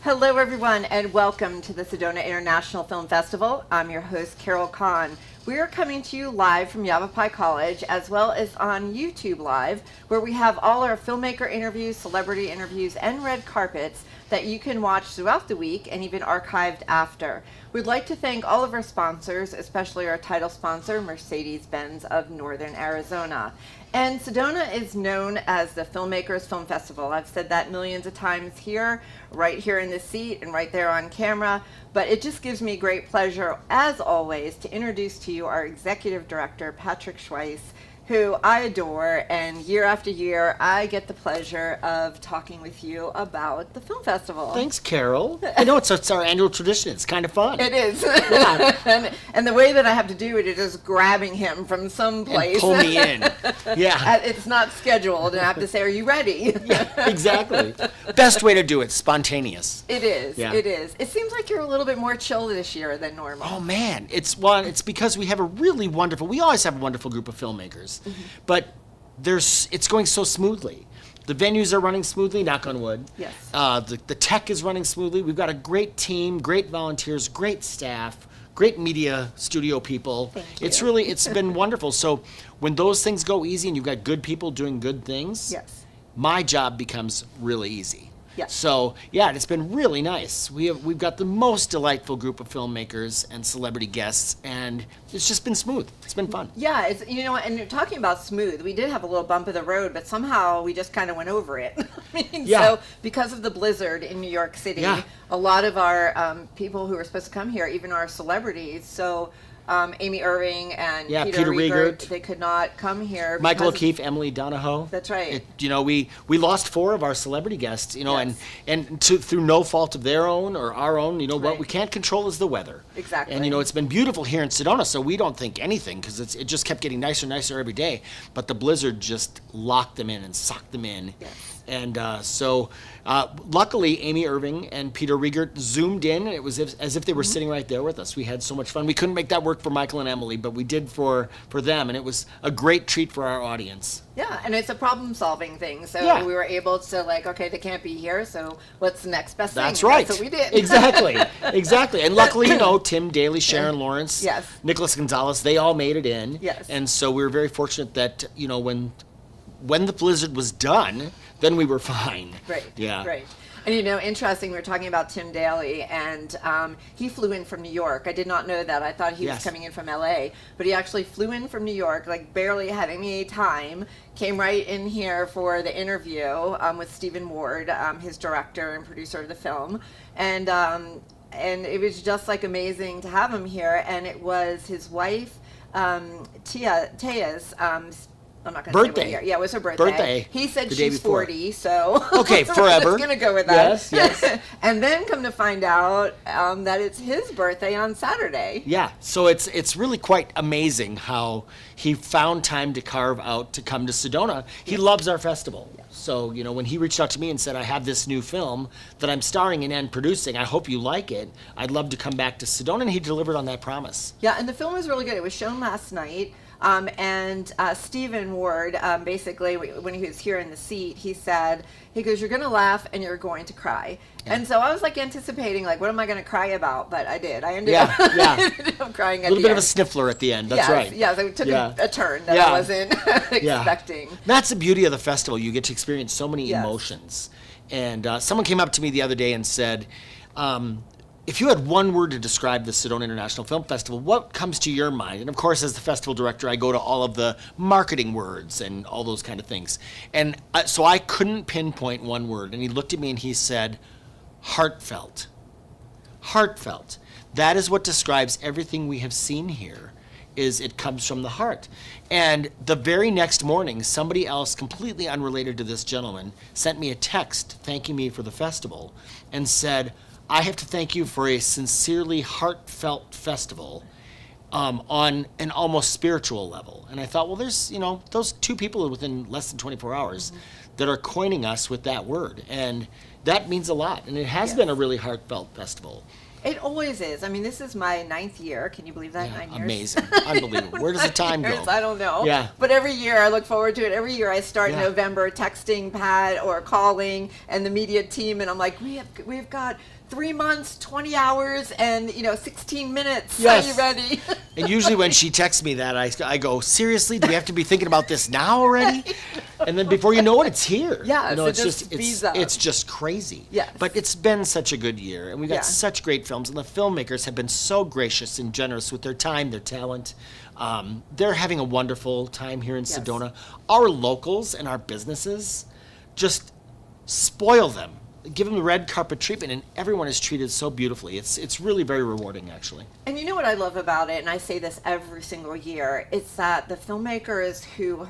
Hello, everyone, and welcome to the Sedona International Film Festival. I'm your host, Carol Kahn. We are coming to you live from Yavapai College, as well as on YouTube Live, where we have all our filmmaker interviews, celebrity interviews, and red carpets that you can watch throughout the week and even archived after. We'd like to thank all of our sponsors, especially our title sponsor, Mercedes-Benz of Northern Arizona. And Sedona is known as the Filmmakers Film Festival. I've said that millions of times here, right here in the seat and right there on camera. But it just gives me great pleasure, as always, to introduce to you our executive director, Patrick Schweiss, who I adore, and year after year, I get the pleasure of talking with you about the film festival. Thanks, Carol. I know it's our annual tradition. It's kind of fun. It is. Yeah. and the way that I have to do it is just grabbing him from some place. And pull me in. Yeah. It's not scheduled, and I have to say, are you ready? Yeah, exactly. Best way to do it, spontaneous. It is. Yeah. It is. It seems like you're a little bit more chill this year than normal. Oh, man. It's because we have we always have a wonderful group of filmmakers. Mm-hmm. But it's going so smoothly. The venues are running smoothly, knock on wood. Yes. The tech is running smoothly. We've got a great team, great volunteers, great staff, great media studio people. Thank you. It's been wonderful. So when those things go easy and you've got good people doing good things, Yes. my job becomes really easy. Yes. So yeah, it's been really nice. We've got the most delightful group of filmmakers and celebrity guests, and it's just been smooth. It's been fun. Yeah, and you're talking about smooth. We did have a little bump of the road, but somehow we just kind of went over it. Yeah. So because of the blizzard in New York City, Yeah. a lot of our people who were supposed to come here, even our celebrities, so Amy Irving and Peter Riegert, they could not come here. Michael O'Keefe, Emily Donahoe. That's right. We lost 4 of our celebrity guests, Yes. and through no fault of their own or our own. What Right. we can't control is the weather. Exactly. And it's been beautiful here in Sedona, so we don't think anything because it just kept getting nicer and nicer every day. But the blizzard just locked them in and sucked them in. Yes. And so luckily, Amy Irving and Peter Riegert zoomed in. It was as if they were sitting right there with us. We had so much fun. We couldn't make that work for Michael and Emily, but we did for them, and it was a great treat for our audience. Yeah, and it's a problem-solving thing. So Yeah. we were able to okay, they can't be here, so what's the next best thing? That's right. That's what we did. Exactly. And luckily, Tim Daly, Sharon Lawrence, Yes. Nicholas Gonzalez, they all made it in. Yes. And so we were very fortunate that, when the blizzard was done, then we were fine. Right. Yeah. Right. And interesting, we were talking about Tim Daly, and he flew in from New York. I did not know that. I thought he was Yes. coming in from LA, but he actually flew in from New York, barely had any time, came right in here for the interview with Stephen Ward, his director and producer of the film. And it was just amazing to have him here. And it was his wife, Taya's, I'm not going to say Birthday. what year. Yeah, it was her birthday. He said The day she's before. 40, so Okay, forever. we're just going to go with that. Yes. And then come to find out that it's his birthday on Saturday. Yeah, so it's really quite amazing how he found time to carve out to come to Sedona. He loves our festival. Yeah. So, when he reached out to me and said, I have this new film that I'm starring in and producing. I hope you like it. I'd love to come back to Sedona, and he delivered on that promise. Yeah, and the film was really good. It was shown last night. And Stephen Ward, basically, when he was here in the seat, he goes, you're going to laugh and you're going to cry. Yeah. And so I was anticipating, what am I going to cry about? But I did. I ended up crying at the end. A little bit of a sniffler at the end. That's right. Yeah, so it took a turn that I wasn't expecting. That's the beauty of the festival. You get to experience so many emotions. And someone came up to me the other day and said, if you had one word to describe the Sedona International Film Festival, what comes to your mind? And of course, as the festival director, I go to all of the marketing words and all those kind of things. And so I couldn't pinpoint one word. And he looked at me and he said, heartfelt. Heartfelt. That is what describes everything we have seen here, is it comes from the heart. And the very next morning, somebody else completely unrelated to this gentleman sent me a text thanking me for the festival and said, I have to thank you for a sincerely heartfelt festival on an almost spiritual level. And I thought, well, there's, those 2 people within less than 24 hours that are coining us with that word. And that means a lot. And it has been a really heartfelt festival. It always is. I mean, this is my 9th year. Can you believe that? Yeah, 9 years. amazing. Unbelievable. Where does the time go? I don't know. Yeah. But every year I look forward to it. Every year I start in Yeah. November texting Pat or calling and the media team, and I'm like, we've got 3 months, 20 hours, and 16 minutes. Yes. Are you ready? And usually when she texts me that, I go, seriously, do we have to be thinking about this now already? And then before you know it, it's here. Yeah, you know, so it's just speeds up. it's just crazy. Yes. But it's been such a good year, and we got Yeah. such great films, and the filmmakers have been so gracious and generous with their time, their talent. They're having a wonderful time here in Yes. Sedona. Our locals and our businesses just spoil them. Give them the red carpet treatment, and everyone is treated so beautifully. It's really very rewarding, actually. And you know what I love about it, and I say this every single year, it's that the filmmakers who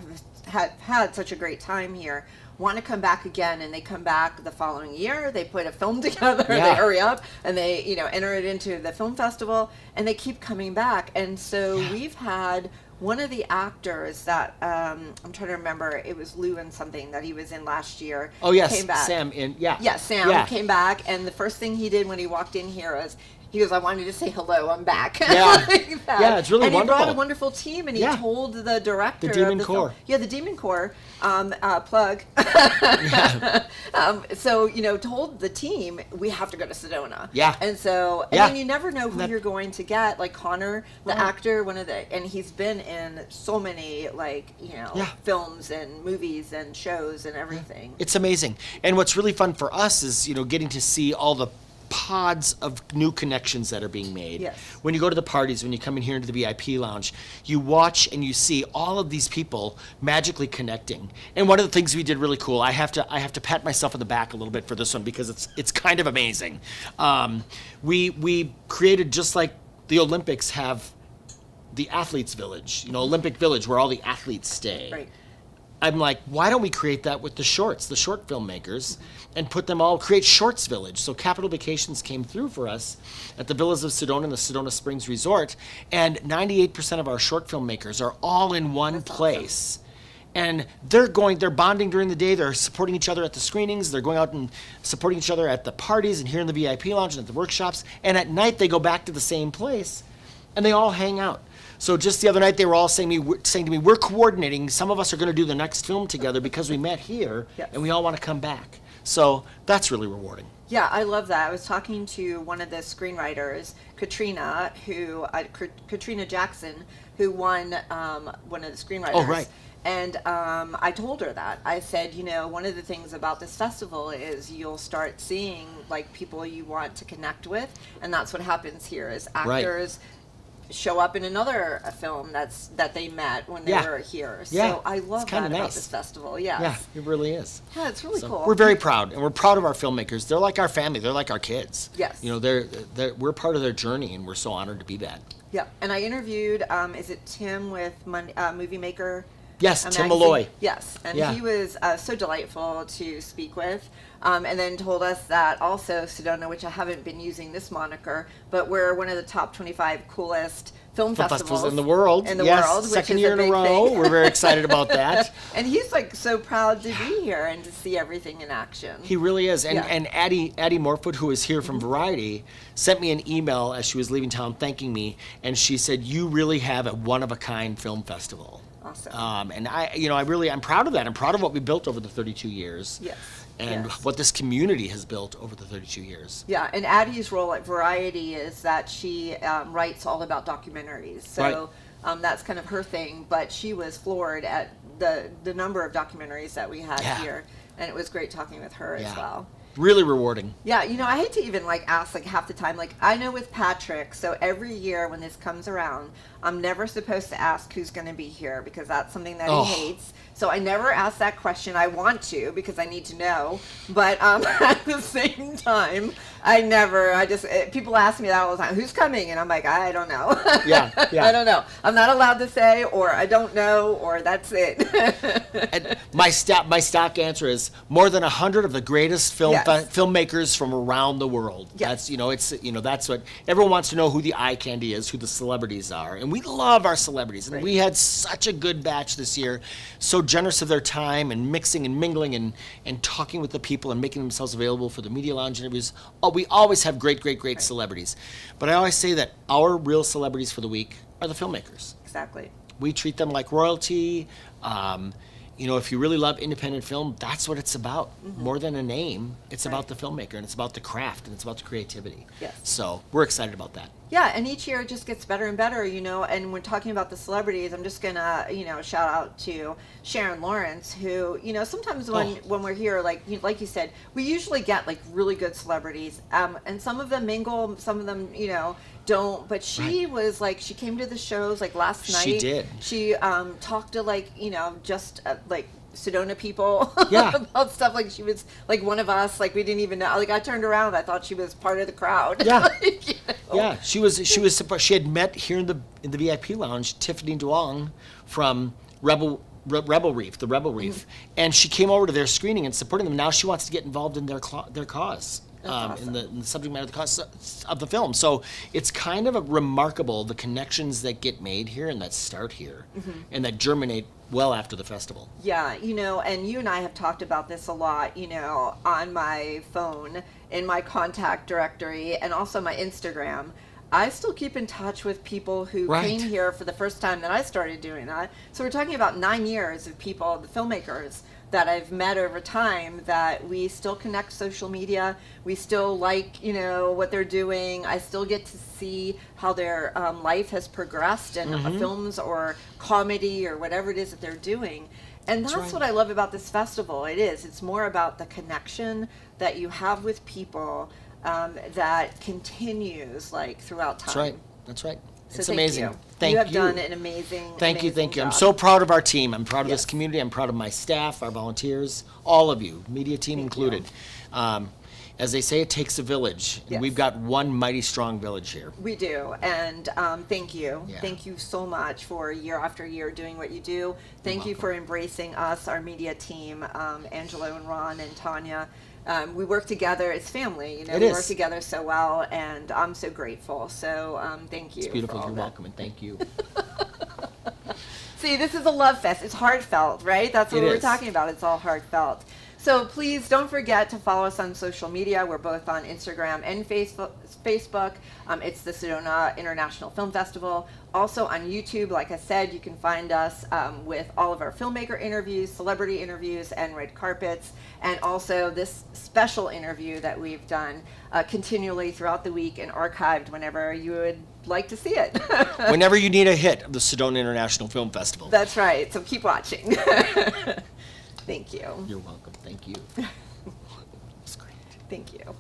have had such a great time here want to come back again, and they come back the following year, they put a film together, Yeah. they hurry up, and they enter it into the film festival, and they keep coming back. And so we've had one of the actors that I'm trying to remember, it was Lou and something that he was in last year. Oh, yes, came back. Sam. Yeah, Sam Yeah. came back, and the first thing he did when he walked in here was, he goes, I wanted to say hello, I'm back. Yeah. Like that. Yeah, it's really and he brought wonderful. a wonderful team, and he Yeah. told the director The Demon of the Corps. film, yeah, the Demon Corps, plug. So, told the team, we have to go to Sedona. Yeah. And so, and Yeah. then you never know who you're going to get. Like Connor, the Right. actor, and he's been in so many, Yeah. films and movies and shows and everything. It's amazing. And what's really fun for us is, getting to see all the pods of new connections that are being made. Yes. When you go to the parties, when you come in here into the VIP lounge, you watch and you see all of these people magically connecting. And one of the things we did really cool, I have to pat myself on the back a little bit for this one because it's kind of amazing. We created, just like the Olympics have the athletes village, Olympic Village, where all the athletes stay. Right. I'm like, why don't we create that with the short filmmakers, and put them all, create Shorts Village? So Capital Vacations came through for us at the Villas of Sedona and the Sedona Springs Resort, and 98% of our short filmmakers are all in one place. And they're bonding during the day, they're supporting each other at the screenings, they're going out and supporting each other at the parties and here in the VIP lounge and at the workshops, and at night they go back to the same place, and they all hang out. So just the other night, they were all saying to me, we're coordinating. Some of us are going to do the next film together because we met here, Yes. and we all want to come back. So that's really rewarding. Yeah, I love that. I was talking to one of the screenwriters, Katrina Jackson, who won one of the screenwriters. Oh, right. And I told her that. I said, one of the things about this festival is you'll start seeing people you want to connect with, and that's what happens here. Is actors show up in another film that they met when they Yeah. were here. Yeah. So I love It's kinda that about nice. this festival. Yes. Yeah, it really is. Yeah, it's really So cool. we're very proud, and we're proud of our filmmakers. They're like our family. They're like our kids. Yes. We're part of their journey, and we're so honored to be that. Yeah, and I interviewed, is it Tim with Movie Maker? Yes, Tim magazine? Malloy. Yes, and Yeah. he was so delightful to speak with, and then told us that also Sedona, which I haven't been using this moniker, but we're one of the top 25 coolest film festivals in the world. In the Yes, world, which second is year a in a big row. thing. We're very excited about that. And he's so proud to be here and to see everything in action. He really is. And Yeah. and Addie Morfoot, who is here from Variety, sent me an email as she was leaving town thanking me, and she said, "You really have a one-of-a-kind film festival." Awesome. And I'm proud of that. I'm proud of what we built over the 32 years. Yes. And Yes. what this community has built over the 32 years. Yeah, and Addie's role at Variety is that she writes all about documentaries. So that's kind of her thing. But she was floored at the number of documentaries that we had Yeah. here, and it was great talking with her as well. Really rewarding. Yeah, I hate to even ask half the time. I know with Patrick, so every year when this comes around, I'm never supposed to ask who's going to be here because that's something that Oh. he hates. So I never ask that question. I want to because I need to know, but at the same time, people ask me that all the time. Who's coming? And I'm like, I don't know. Yeah. I don't know. I'm not allowed to say, or I don't know, or that's it. And my stock answer is more than 100 of the greatest Yes. filmmakers from around the world. Yes. That's what everyone wants to know, who the eye candy is, who the celebrities are, and we love our celebrities. And Right. we had such a good batch this year, so generous of their time and mixing and mingling and talking with the people and making themselves available for the media lounge interviews. Oh, we always have great celebrities. But I always say that our real celebrities for the week are the filmmakers. Exactly. We treat them like royalty. If you really love independent film, that's what it's about. More than a name, it's about the filmmaker, and it's about the craft, and it's about the creativity. Yes. So we're excited about that. Yeah, and each year it just gets better and better, and when talking about the celebrities, I'm just gonna, shout out to Sharon Lawrence, who, sometimes when we're here, like you said, we usually get like really good celebrities, and some of them mingle, some of them, don't, but she was like, she came to the shows like last night. She did. She talked to like, just like Sedona people Yeah. about stuff, like she was like one of us, like we didn't even know, like I turned around, I thought she was part of the crowd. Yeah. Like, Yeah, she had met here in the VIP lounge Tiffany Duong from Rebel Reef, and she came over to their screening and supporting them. Now she wants to get involved in their cause. Awesome. In the subject matter of the cause of the film. So it's kind of remarkable the connections that get made here and that start here and that germinate well after the festival. Yeah, and you and I have talked about this a lot, on my phone, in my contact directory, and also my Instagram. I still keep in touch with people who came here for the first time that I started doing that. So we're talking about 9 years of people, the filmmakers, that I've met over time, that we still connect social media. We still like, what they're doing. I still get to see how their life has progressed in films or comedy or whatever it is that they're doing. And that's what I love about this festival. It's more about the connection that you have with people that continues like throughout time. That's right. So It's thank amazing. you. Thank You you. have done an amazing Thank you. job. I'm so proud of our team. I'm proud of this Yes. community. I'm proud of my staff, our volunteers, all of you, media team included. As they say, it takes a village. And Yes. we've got one mighty strong village here. We do, and thank you. Yeah. Thank you so much for year after year doing what you do. Thank you for embracing us, our media team, Angelo and Ron and Tanya. We work together. It's family, It we is. work together so well, and I'm so grateful. So thank you. It's beautiful. for all You're that. welcome, and thank you. See, this is a love fest. It's heartfelt, right? That's what It we're is. talking about. It's all heartfelt. So please don't forget to follow us on social media. We're both on Instagram and Facebook. It's the Sedona International Film Festival. Also on YouTube, like I said, you can find us with all of our filmmaker interviews, celebrity interviews, and red carpets. And also this special interview that we've done continually throughout the week and archived whenever you would like to see it. Whenever you need a hit of the Sedona International Film Festival. That's right. So keep watching. Thank you. You're welcome. Thank you. It's great. Thank you.